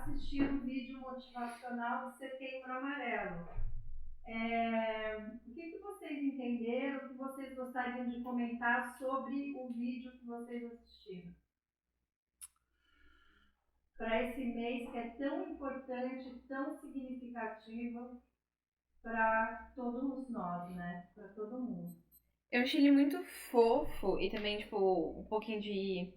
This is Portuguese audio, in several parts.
assistiram um vídeo motivacional do Setembro Amarelo. O que vocês entenderam, o que vocês gostariam de comentar sobre o vídeo que vocês assistiram? Para esse mês que é tão importante, tão significativo para todos nós, né? Para todo mundo. Eu achei ele muito fofo e também, tipo, um pouquinho de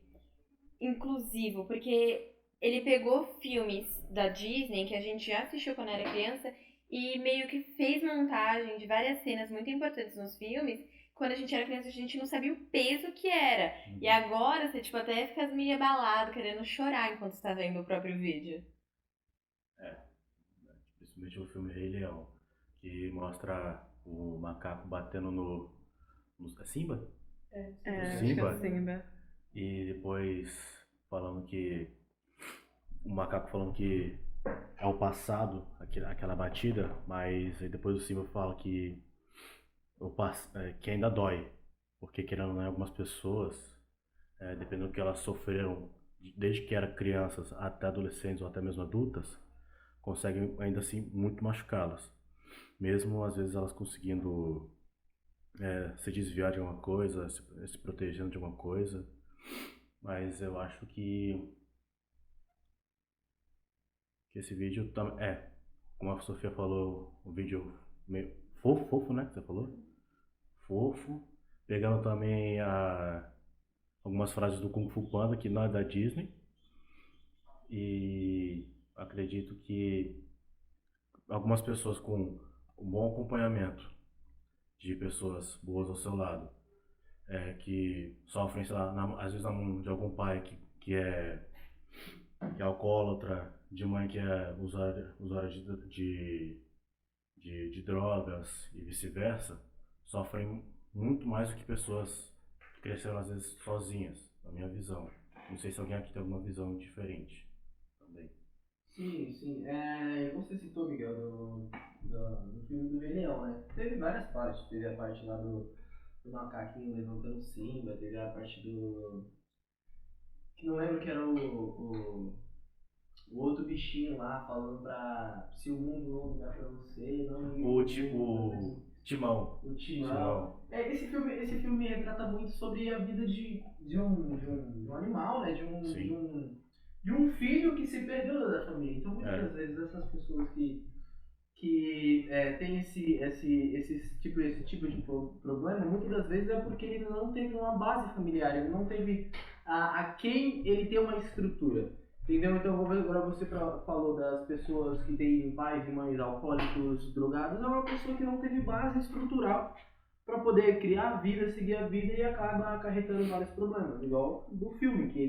inclusivo, porque ele pegou filmes da Disney que a gente já assistiu quando era criança e meio que fez montagem de várias cenas muito importantes nos filmes. Quando a gente era criança, a gente não sabia o peso que era. E agora você, tipo, até fica meio abalado, querendo chorar enquanto está vendo o próprio vídeo. Principalmente o filme Rei Leão, que mostra o macaco batendo no Simba? Acho que é o Simba. E depois falando que o macaco falando que é o passado, aquela batida, mas aí depois o Simba fala que ainda dói, porque querendo ou não, algumas pessoas, dependendo do que elas sofreram desde que eram crianças até adolescentes ou até mesmo adultas, conseguem ainda assim muito machucá-las, mesmo às vezes elas conseguindo se desviar de alguma coisa, se protegendo de alguma coisa, mas eu acho que esse vídeo como a Sofia falou, um vídeo meio fofo, né, que você falou? Fofo, pegando também algumas frases do Kung Fu Panda, que não é da Disney, e acredito que algumas pessoas com um bom acompanhamento de pessoas boas ao seu lado, que sofrem, sei lá, às vezes na mão de algum pai que é alcoólatra, de mãe que é usuária de drogas e vice-versa, sofrem muito mais do que pessoas que cresceram às vezes sozinhas, na minha visão. Não sei se alguém aqui tem alguma visão diferente também. Sim, sim. Você citou, Miguel, do filme do Rei Leão, né? Teve várias partes. Teve a parte lá do macaquinho levantando Simba, teve a parte do... que não lembro que era o outro bichinho lá falando pra... se o mundo não ligar pra você, não ligue O pro mundo. Timão. O Timão. Esse filme retrata muito sobre a vida de um animal, né? De um filho que se perdeu da família. Então, muitas vezes, essas pessoas que têm esse tipo de problema, muitas das vezes é porque ele não teve uma base familiar, ele não teve a quem ele tem uma estrutura. Entendeu? Então, agora você falou das pessoas que têm pais e mães alcoólicos, drogados, é uma pessoa que não teve base estrutural para poder criar a vida, seguir a vida e acaba acarretando vários problemas. Igual do filme, que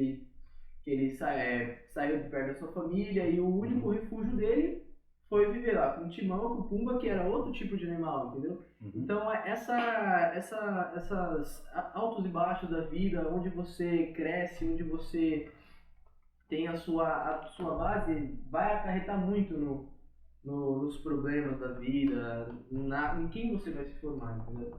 ele saiu de perto da sua família e o único refúgio dele foi viver lá com o Timão, com o Pumba, que era outro tipo de animal, entendeu? Então, essas altos e baixos da vida, onde você cresce, onde você tem a sua base, vai acarretar muito nos problemas da vida, em quem você vai se formar, entendeu?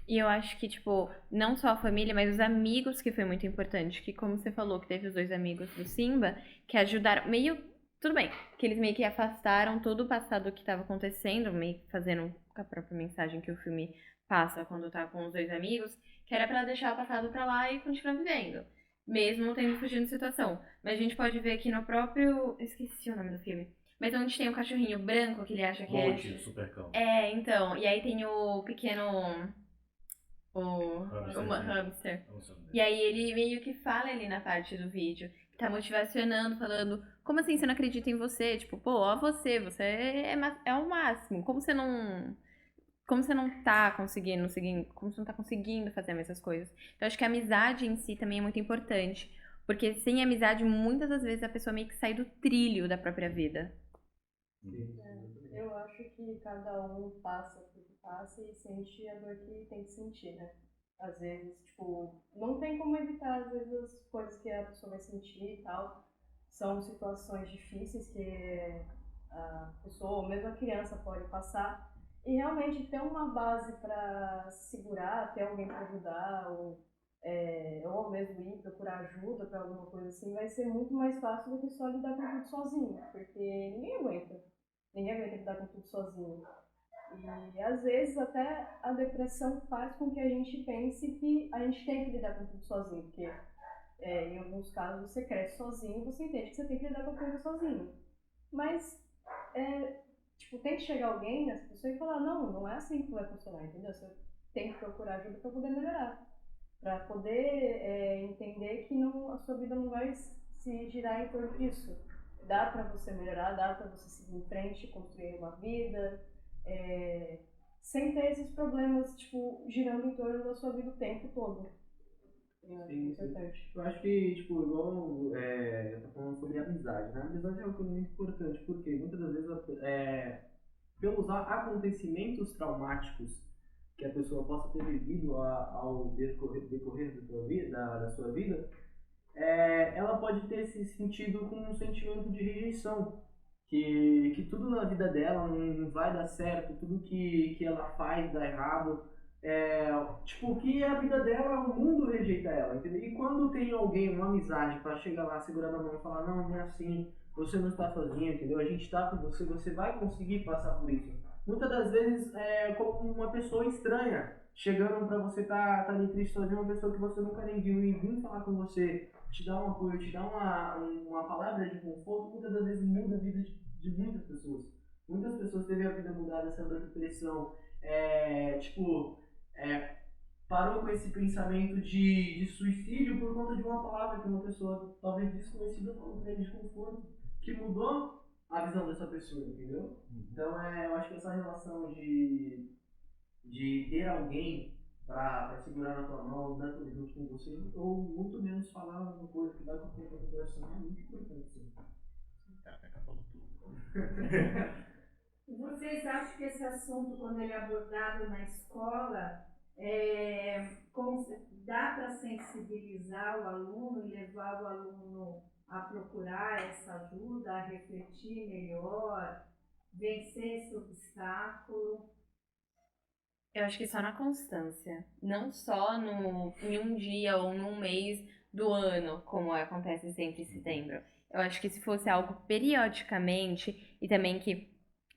E eu acho que, tipo, não só a família, mas os amigos que foi muito importante. Que, como você falou, que teve os dois amigos do Simba, que ajudaram, meio, tudo bem, que eles meio que afastaram todo o passado que estava acontecendo, meio que fazendo a própria mensagem que o filme passa quando tá com os dois amigos, que era pra deixar o passado pra lá e continuar vivendo. Mesmo tendo fugido de situação. Mas a gente pode ver aqui no próprio... Eu esqueci o nome do filme. Mas onde tem o cachorrinho branco que ele acha que Bolt, Supercão. então. E aí tem o pequeno... O hamster. E aí ele meio que fala ali na parte do vídeo, que tá motivacionando, falando, como assim você não acredita em você? Tipo, pô, ó você é o máximo. Como você não tá conseguindo seguir, como você não tá conseguindo fazer as mesmas coisas. Então acho que a amizade em si também é muito importante. Porque sem amizade, muitas das vezes a pessoa meio que sai do trilho da própria vida. Eu acho que cada um passa por que passa e sente a dor que tem que sentir, né? Às vezes, tipo, não tem como evitar, às vezes, as coisas que a pessoa vai sentir e tal. São situações difíceis que a pessoa, ou mesmo a criança, pode passar. E realmente ter uma base para segurar, ter alguém para ajudar, ou ou ao mesmo ir procurar ajuda para alguma coisa assim, vai ser muito mais fácil do que só lidar com tudo sozinho, porque ninguém aguenta lidar com tudo sozinho. E às vezes até a depressão faz com que a gente pense que a gente tem que lidar com tudo sozinho, porque em alguns casos você cresce sozinho, você entende que você tem que lidar com a coisa sozinho. Mas, tipo, tem que chegar alguém nessa pessoa e falar, não é assim que vai funcionar, entendeu? Você tem que procurar ajuda para poder melhorar, para poder entender que a sua vida não vai se girar em torno disso. Dá para você melhorar, dá para você seguir em frente, construir uma vida, sem ter esses problemas, tipo, girando em torno da sua vida o tempo todo. Sim, importante. Eu acho que, tipo, igual eu tô falando sobre amizade, né? A amizade é uma coisa muito importante, porque muitas das vezes, pelos acontecimentos traumáticos que a pessoa possa ter vivido ao decorrer da sua vida, ela pode ter se sentido com um sentimento de rejeição, que tudo na vida dela não vai dar certo, tudo que ela faz dá errado, tipo, que a vida dela, o mundo rejeita ela, entendeu? E quando tem alguém, uma amizade, para chegar lá, segurar na mão e falar, não é assim, você não está sozinho, entendeu? A gente está com você, você vai conseguir passar por isso. Muitas das vezes como uma pessoa estranha, chegando para você tá ali triste sozinho, uma pessoa que você nunca nem viu e vir falar com você, te dar um apoio, te dar uma palavra de conforto, muitas das vezes muda a vida de muitas pessoas. Muitas pessoas teve a vida mudada, saiu da depressão, parou com esse pensamento de suicídio por conta de uma palavra que uma pessoa talvez desconhecida falou pra ele de conforto, que mudou a visão dessa pessoa, entendeu? Então eu acho que essa relação de ter alguém para segurar na tua mão, andar junto com você, ou muito menos falar uma coisa que vai com o tempo do coração, é muito importante. Sim. Caraca, falou tudo. Vocês acham que esse assunto, quando ele é abordado na escola, dá para sensibilizar o aluno e levar o aluno a procurar essa ajuda, a refletir melhor, vencer esse obstáculo? Eu acho que só na constância, não só em um dia ou num mês do ano, como acontece sempre em setembro. Eu acho que se fosse algo periodicamente, e também que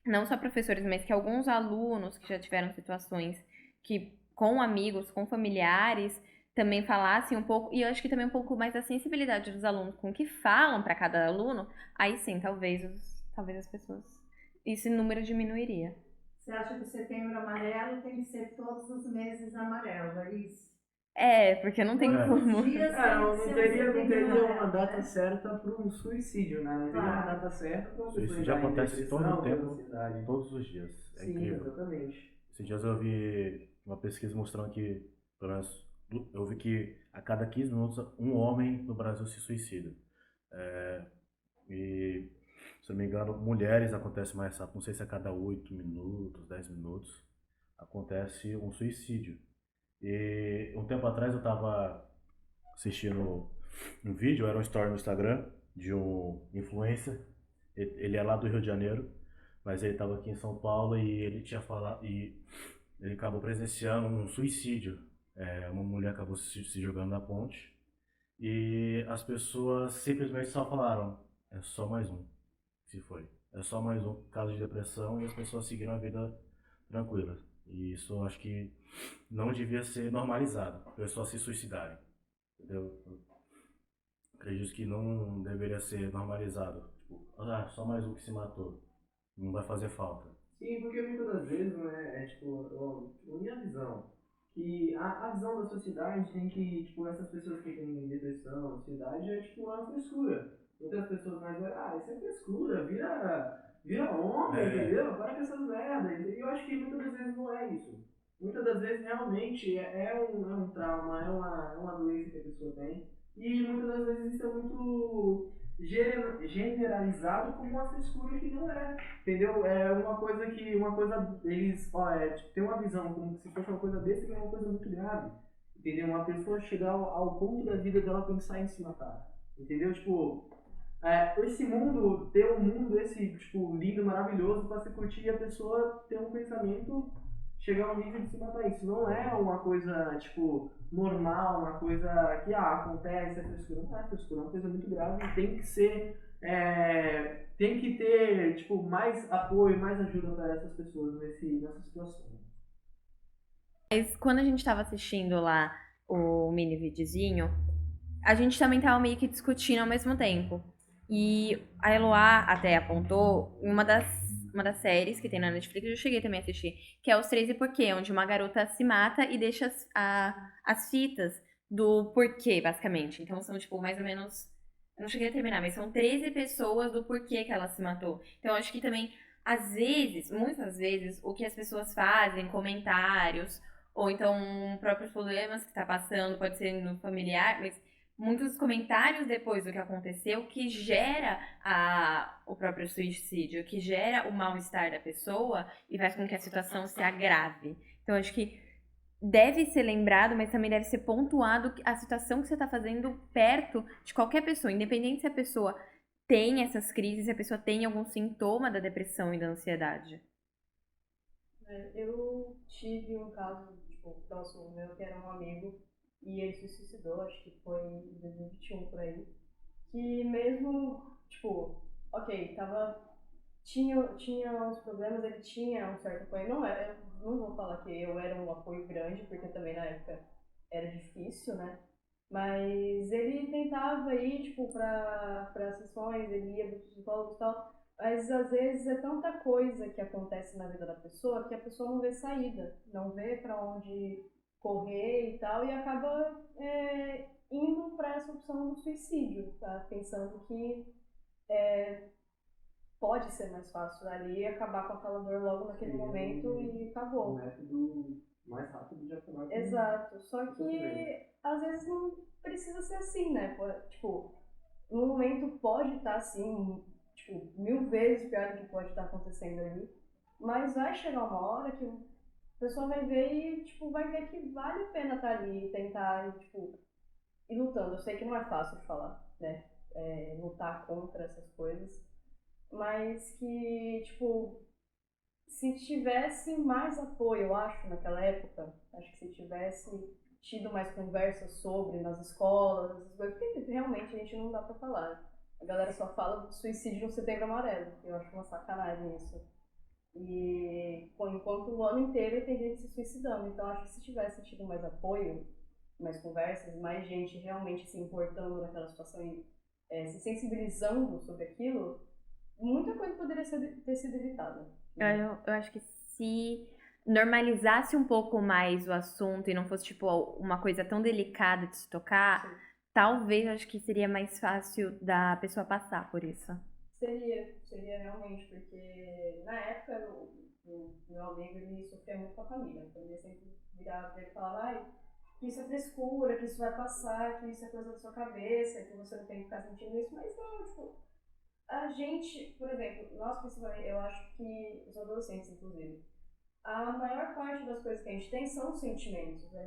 não só professores, mas que alguns alunos que já tiveram situações que com amigos, com familiares, também falassem um pouco, e eu acho que também um pouco mais da sensibilidade dos alunos com o que falam para cada aluno, aí sim, talvez as pessoas, esse número diminuiria. Você acha que o setembro amarelo tem que ser todos os meses amarelo, é isso? Porque não tem como. Não teria uma data certa para um suicídio, né? Não teria uma data certa para uma pessoa. Suicídio acontece todo o tempo, todos os dias. É Sim, incrível. Exatamente. Esses dias eu vi uma pesquisa mostrando que, pelo menos, eu vi que a cada 15 minutos um homem no Brasil se suicida. E, se não me engano, mulheres acontece mais rápido, não sei se a cada 8 minutos, 10 minutos, acontece um suicídio. E um tempo atrás eu estava assistindo um vídeo, era um story no Instagram, de um influencer, ele é lá do Rio de Janeiro, mas ele estava aqui em São Paulo e ele tinha falado, e ele acabou presenciando um suicídio. Uma mulher acabou se jogando na ponte e as pessoas simplesmente só falaram, é só mais um, se foi. É só mais um caso de depressão e as pessoas seguiram a vida tranquila. E isso eu acho que não devia ser normalizado, pessoas se suicidarem. Entendeu? Acredito que não deveria ser normalizado. Tipo, só mais um que se matou. Não vai fazer falta. Sim, porque muitas das vezes, né, minha visão, que a visão da sociedade tem que, tipo, essas pessoas que têm depressão, ansiedade, é tipo uma frescura. Outras pessoas mais isso é frescura, vira homem, entendeu? Para com essas merdas. E eu acho que muitas das vezes não é isso. Muitas das vezes realmente é um trauma, é uma doença que a pessoa tem. E muitas das vezes isso é muito generalizado como uma frescura que não é, entendeu? É uma coisa eles, tem uma visão como se fosse uma coisa besta, que é uma coisa muito grave, entendeu? Uma pessoa chegar ao ponto da vida dela pensar em se matar, entendeu? Tipo, esse mundo, ter um mundo desse, tipo, lindo, maravilhoso pra se curtir, e a pessoa ter um pensamento, chegar ao nível de se matar. Isso não é uma coisa, tipo, normal, uma coisa que acontece, é frescura. Não é frescura, é uma coisa muito grave e tem que ser. Tem que ter, tipo, mais apoio, mais ajuda para essas pessoas nessa situação. Mas quando a gente tava assistindo lá o mini videozinho, a gente também tava meio que discutindo ao mesmo tempo. E a Eloá até apontou uma das séries que tem na Netflix, eu cheguei também a assistir, que é Os 13 Porquê, onde uma garota se mata e deixa as fitas do porquê, basicamente. Então são, tipo, mais ou menos. Eu não cheguei a terminar, mas são 13 pessoas do porquê que ela se matou. Então eu acho que também, às vezes, muitas vezes, o que as pessoas fazem, comentários, ou então próprios problemas que tá passando, pode ser no familiar, mas muitos comentários depois do que aconteceu que gera o próprio suicídio, que gera o mal-estar da pessoa e faz com que a situação se agrave. Então, acho que deve ser lembrado, mas também deve ser pontuado a situação que você está fazendo perto de qualquer pessoa, independente se a pessoa tem essas crises, se a pessoa tem algum sintoma da depressão e da ansiedade. Eu tive um caso, tipo, próximo meu, que era um amigo, e ele se suicidou, acho que foi em 2021 por aí, que mesmo, tipo, ok, tinha uns problemas, ele tinha um certo apoio, eu não vou falar que eu era um apoio grande, porque também na época era difícil, né, mas ele tentava ir, tipo, pra sessões, ele ia dos psicólogos e tal, mas às vezes é tanta coisa que acontece na vida da pessoa que a pessoa não vê saída, não vê pra onde correr e tal, e acaba indo pra essa opção do suicídio, tá? Pensando que pode ser mais fácil ali acabar com aquela dor logo naquele momento e acabou. Um método mais rápido de acabar com. Exato, só que às vezes não precisa ser assim, né? Tipo, no momento pode estar assim, tipo, 1000 vezes pior do que pode estar acontecendo ali, mas vai chegar uma hora que a pessoa vai ver e, tipo, vai ver que vale a pena estar ali e tentar, tipo, ir lutando. Eu sei que não é fácil de falar, né? Lutar contra essas coisas, mas que, tipo, se tivesse mais apoio, eu acho, naquela época, acho que se tivesse tido mais conversas sobre nas escolas, essas coisas, porque realmente a gente não dá pra falar. A galera só fala do suicídio no Setembro Amarelo, eu acho uma sacanagem isso. E enquanto o ano inteiro tem gente se suicidando, então acho que se tivesse tido mais apoio, mais conversas, mais gente realmente se importando naquela situação e se sensibilizando sobre aquilo, muita coisa poderia ter sido evitada. Eu acho que se normalizasse um pouco mais o assunto e não fosse, tipo, uma coisa tão delicada de se tocar, Sim. talvez eu acho que seria mais fácil da pessoa passar por isso. Seria realmente, porque na época o meu amigo ele sofria muito com a família. A família sempre virava pra ele e falava, ai, que isso é frescura, que isso vai passar, que isso é coisa da sua cabeça, que você não tem que ficar sentindo isso, mas não, tipo, a gente, por exemplo, nós principalmente, eu acho que os adolescentes, inclusive, a maior parte das coisas que a gente tem são sentimentos. A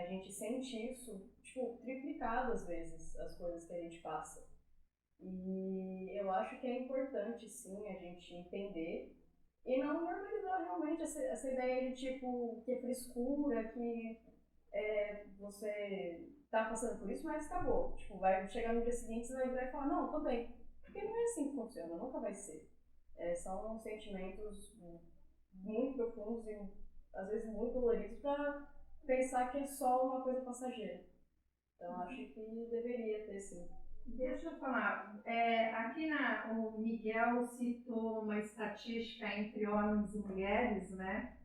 gente sente isso, tipo, triplicado às vezes, as coisas que a gente passa. E eu acho que é importante, sim, a gente entender e não normalizar realmente essa ideia de, tipo, que é frescura, que você tá passando por isso, mas acabou. Tipo, vai chegar no dia seguinte, você vai virar e falar, não, tô bem. Porque não é assim que funciona, nunca vai ser. São sentimentos muito profundos e às vezes muito doloridos para pensar que é só uma coisa passageira. Então acho que deveria ter sim. Deixa eu falar, aqui o Miguel citou uma estatística entre homens e mulheres, né?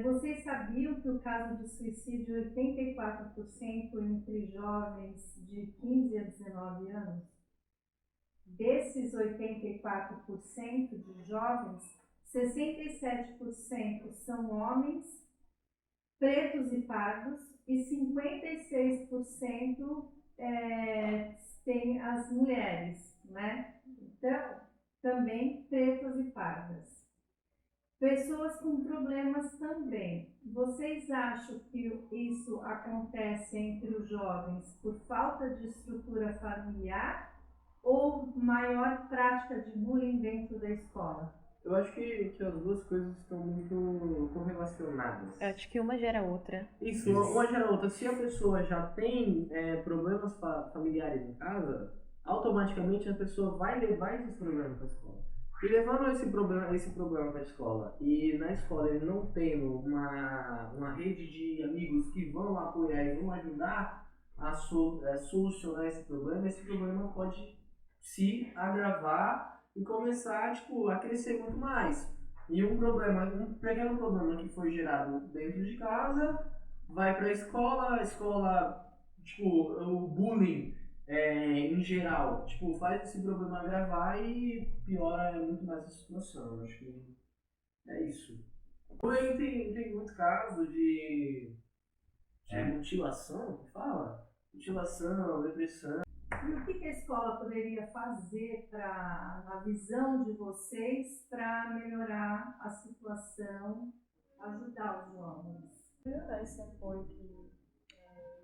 Vocês sabiam que o caso de suicídio é 84% entre jovens de 15 a 19 anos? Desses 84% de jovens, 67% são homens, pretos e pardos, e 56% tem as mulheres, né? Então, também pretas e pardas. Pessoas com problemas também. Vocês acham que isso acontece entre os jovens por falta de estrutura familiar ou maior prática de bullying dentro da escola? Eu acho que as duas coisas estão muito correlacionadas. Eu acho que uma gera a outra. Isso, uma gera a outra. Se a pessoa já tem problemas familiares em casa, automaticamente a pessoa vai levar esses problemas para a escola. E levando esse problema para a escola, e na escola ele não tendo uma rede de amigos que vão apoiar e vão ajudar a solucionar esse problema pode se agravar e começar tipo, a crescer muito mais. E um pequeno problema que foi gerado dentro de casa vai para a escola, tipo, o bullying em geral, tipo, faz esse problema agravar e piora muito mais a situação. Eu acho que é isso. Bullying tem muito caso de mutilação, que fala? Mutilação, depressão. E o que a escola poderia fazer, na visão de vocês, para melhorar a situação, ajudar os jovens? Melhorar esse apoio que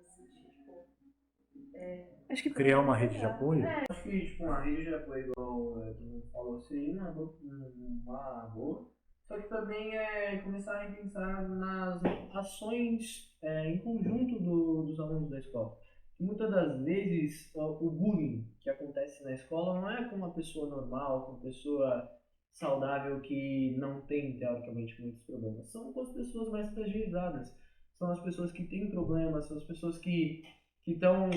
existe, tipo, Acho que Criar uma rede de apoio? Acho que tipo, uma rede de apoio, igual todo mundo falou, seria uma boa. Só que também começar a repensar nas ações em conjunto dos alunos da escola. Muitas das vezes o bullying que acontece na escola não é com uma pessoa normal, com uma pessoa saudável que não tem, teoricamente, muitos problemas. São com as pessoas mais fragilizadas. São as pessoas que têm problemas, são as pessoas que estão...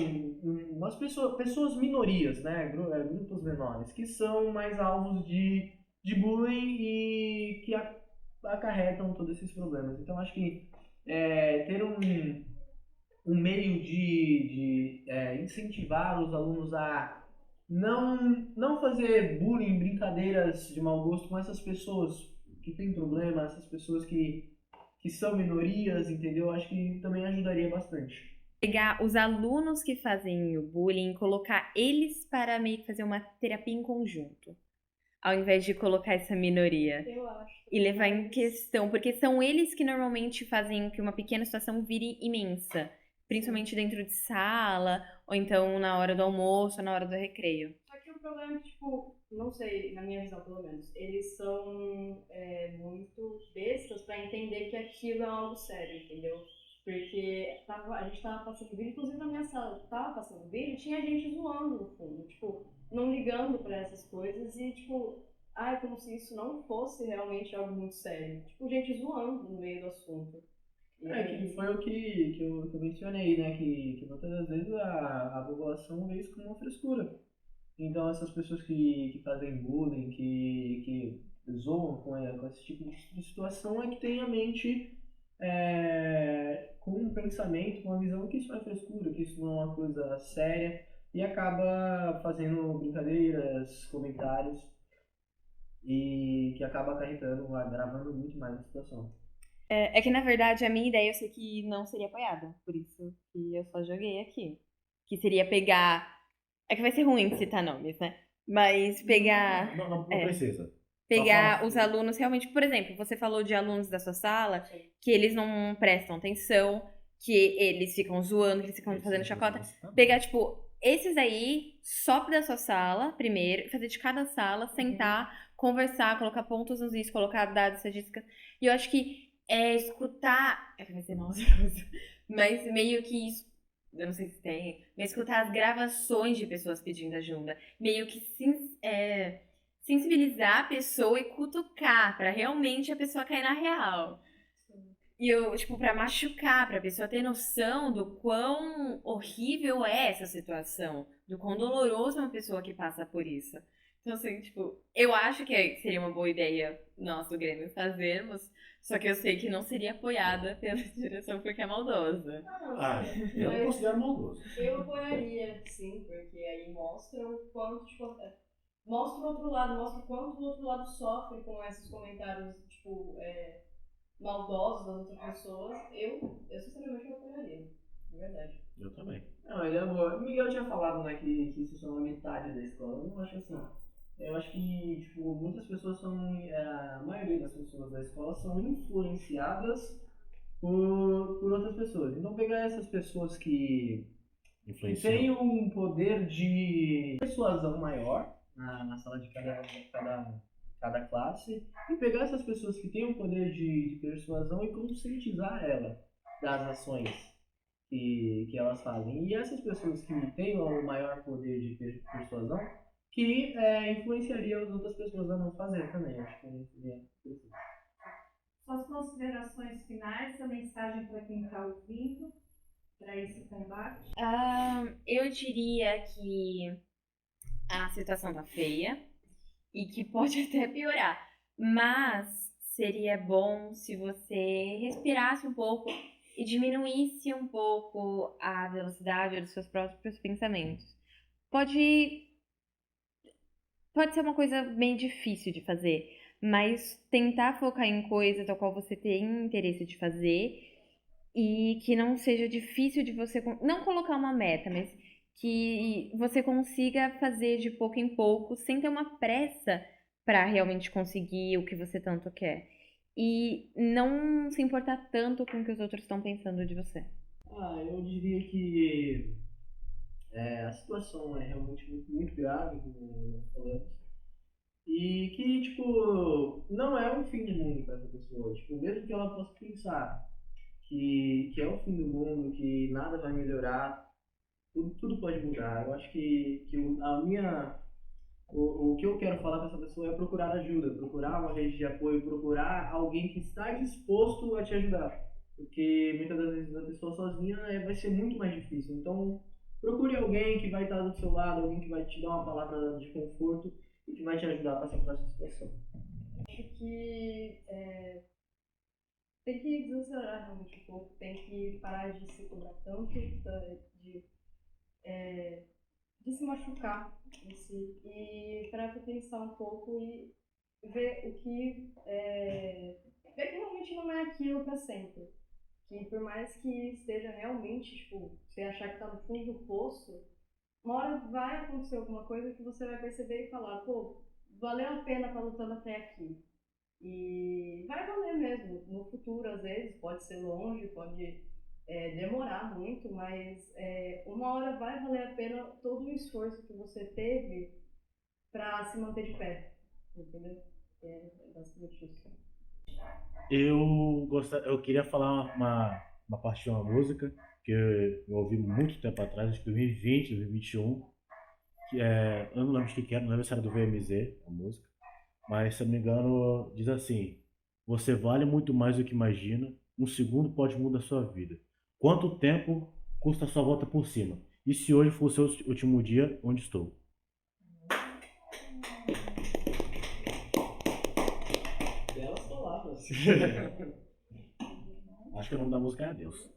pessoas minorias, né? Grupos menores, que são mais alvos de bullying e que acarretam todos esses problemas. Então, acho que ter um meio de incentivar os alunos a não fazer bullying, brincadeiras de mau gosto com essas pessoas que têm problemas, essas pessoas que são minorias, entendeu? Acho que também ajudaria bastante. Pegar os alunos que fazem o bullying, colocar eles para meio que fazer uma terapia em conjunto, ao invés de colocar essa minoria. Eu acho. E levar em questão, porque são eles que normalmente fazem que uma pequena situação vire imensa. Principalmente dentro de sala, ou então na hora do almoço, ou na hora do recreio. Só que o problema é que, tipo, não sei, na minha visão pelo menos, eles são muito bestas pra entender que aquilo é algo sério, entendeu? Porque a gente tava passando vídeo, inclusive na minha sala, tava passando vídeo, tinha gente zoando no fundo, tipo, não ligando pra essas coisas e, tipo, como se isso não fosse realmente algo muito sério. Tipo, gente zoando no meio do assunto. Que foi o que eu mencionei, né? Que muitas das vezes a população vê isso como uma frescura. Então, essas pessoas que fazem bullying, que zoam com esse tipo de situação, é que tem a mente com um pensamento, com uma visão que isso não é frescura, que isso não é uma coisa séria, e acaba fazendo brincadeiras, comentários, e que acaba acarretando, agravando muito mais a situação. É que, na verdade, a minha ideia eu sei que não seria apoiada. Por isso que eu só joguei aqui. Que seria pegar... É que vai ser ruim citar nomes, né? Mas pegar... Não precisa. Pegar os alunos realmente... Por exemplo, você falou de alunos da sua sala que eles não prestam atenção, que eles ficam zoando, que eles ficam fazendo chacota. Pegar, tipo, esses aí, só da sua sala, primeiro, fazer de cada sala, sentar, conversar, colocar pontos nos is, colocar dados, estatísticas. E eu acho que escutar... É que vai ser nossa, mas meio que isso... Eu não sei se tem, mas escutar as gravações de pessoas pedindo ajuda. Meio que sensibilizar a pessoa e cutucar, pra realmente a pessoa cair na real. E eu, tipo, pra machucar, pra pessoa ter noção do quão horrível é essa situação, do quão doloroso é uma pessoa que passa por isso. Então, assim, tipo, eu acho que seria uma boa ideia nós do Grêmio fazermos, só que eu sei que não seria apoiada pela direção porque é maldosa. Eu não considero maldoso. Eu apoiaria, sim, porque aí mostra o quanto, tipo, mostra o outro lado, mostra o quanto o outro lado sofre com esses comentários, tipo, maldosos das outras pessoas. Eu sinceramente apoiaria, de verdade. Eu também. Não, ele é boa. O Miguel tinha falado, né, que isso são a metade da escola. Eu não acho assim. Eu acho que, tipo, muitas pessoas são, a maioria das pessoas da escola são influenciadas por outras pessoas. Então, pegar essas pessoas que têm um poder de persuasão maior na sala de cada cada classe e pegar essas pessoas que têm o poder de persuasão e conscientizar ela das ações que elas fazem. E essas pessoas que têm o maior poder de persuasão que influenciaria as outras pessoas a não fazer também. Acho que é interessante. Suas considerações finais, sua mensagem para quem está ouvindo, para esse combate? Eu diria que a situação tá feia e que pode até piorar, mas seria bom se você respirasse um pouco e diminuísse um pouco a velocidade dos seus próprios pensamentos. Pode ser uma coisa bem difícil de fazer, mas tentar focar em coisa da qual você tem interesse de fazer e que não seja difícil de você, não colocar uma meta, mas que você consiga fazer de pouco em pouco sem ter uma pressa para realmente conseguir o que você tanto quer. E não se importar tanto com o que os outros estão pensando de você. Eu diria que a situação é realmente muito grave, como nós falamos. E que, tipo, não é o fim do mundo para essa pessoa. Tipo, mesmo que ela possa pensar que é o fim do mundo, que nada vai melhorar, tudo pode mudar. Eu acho que o que eu quero falar para essa pessoa é procurar ajuda, procurar uma rede de apoio, procurar alguém que está disposto a te ajudar. Porque muitas das vezes a pessoa sozinha vai ser muito mais difícil. Então, procure alguém que vai estar do seu lado, alguém que vai te dar uma palavra de conforto e que vai te ajudar a passar por essa situação. Acho que tem que desacelerar realmente um pouco, tem que parar de se cobrar tanto, de se machucar em si, e parar para pensar um pouco e ver o que ver que realmente não é aquilo para sempre. Que por mais que esteja realmente, tipo, você achar que tá no fundo do poço, uma hora vai acontecer alguma coisa que você vai perceber e falar, pô, valeu a pena estar lutando até aqui. E vai valer mesmo, no futuro às vezes, pode ser longe, pode demorar muito, mas uma hora vai valer a pena todo o esforço que você teve para se manter de pé, entendeu? É basicamente isso. Eu queria falar uma parte de uma música que eu ouvi muito tempo atrás, acho que 2020, 2021, que eu não lembro de que era, não lembro se era do VMZ, a música, mas se eu não me engano, diz assim: você vale muito mais do que imagina, um segundo pode mudar a sua vida. Quanto tempo custa a sua volta por cima? E se hoje for o seu último dia, onde estou? Belas palavras. Acho que o nome da música é Adeus.